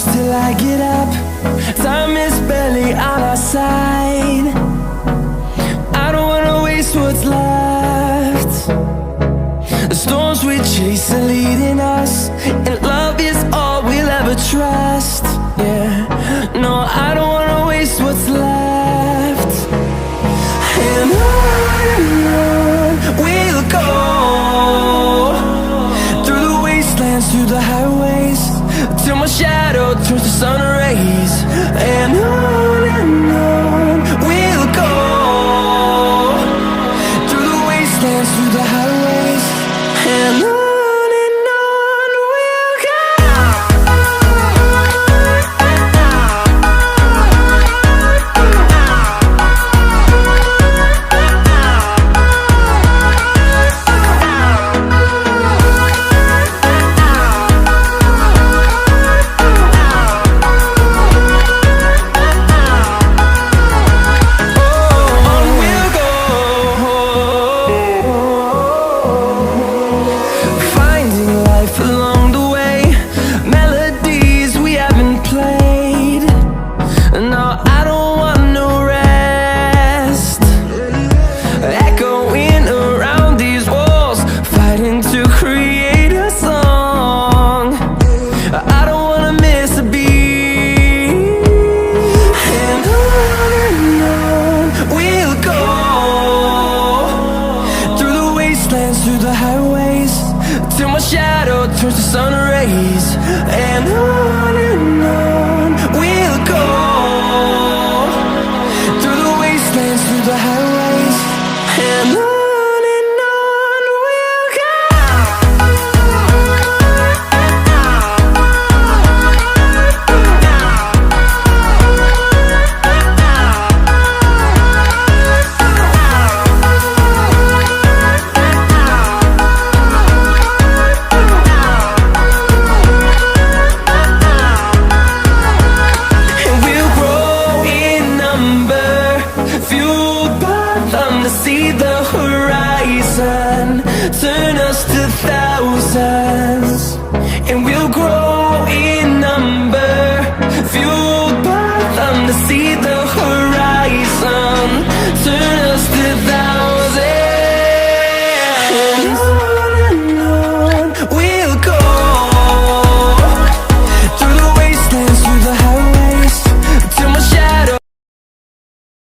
push till I get up. Time is barely on our side. I don't wanna waste what's left. The storms we chase are leading us, and love is all we'll ever trust. Yeah, no, I don't wanna waste what's left. And on we'll go, through the wastelands, through the highways, till my shadow turns to sun rays. And on we'll go, through the wastelands, through the highways, and on we'll go. Through the highways, till my shadow turns to sun rays. And on we'll go, through the wastelands, through the highways, and on we'll go. Fueled by them to see the horizon.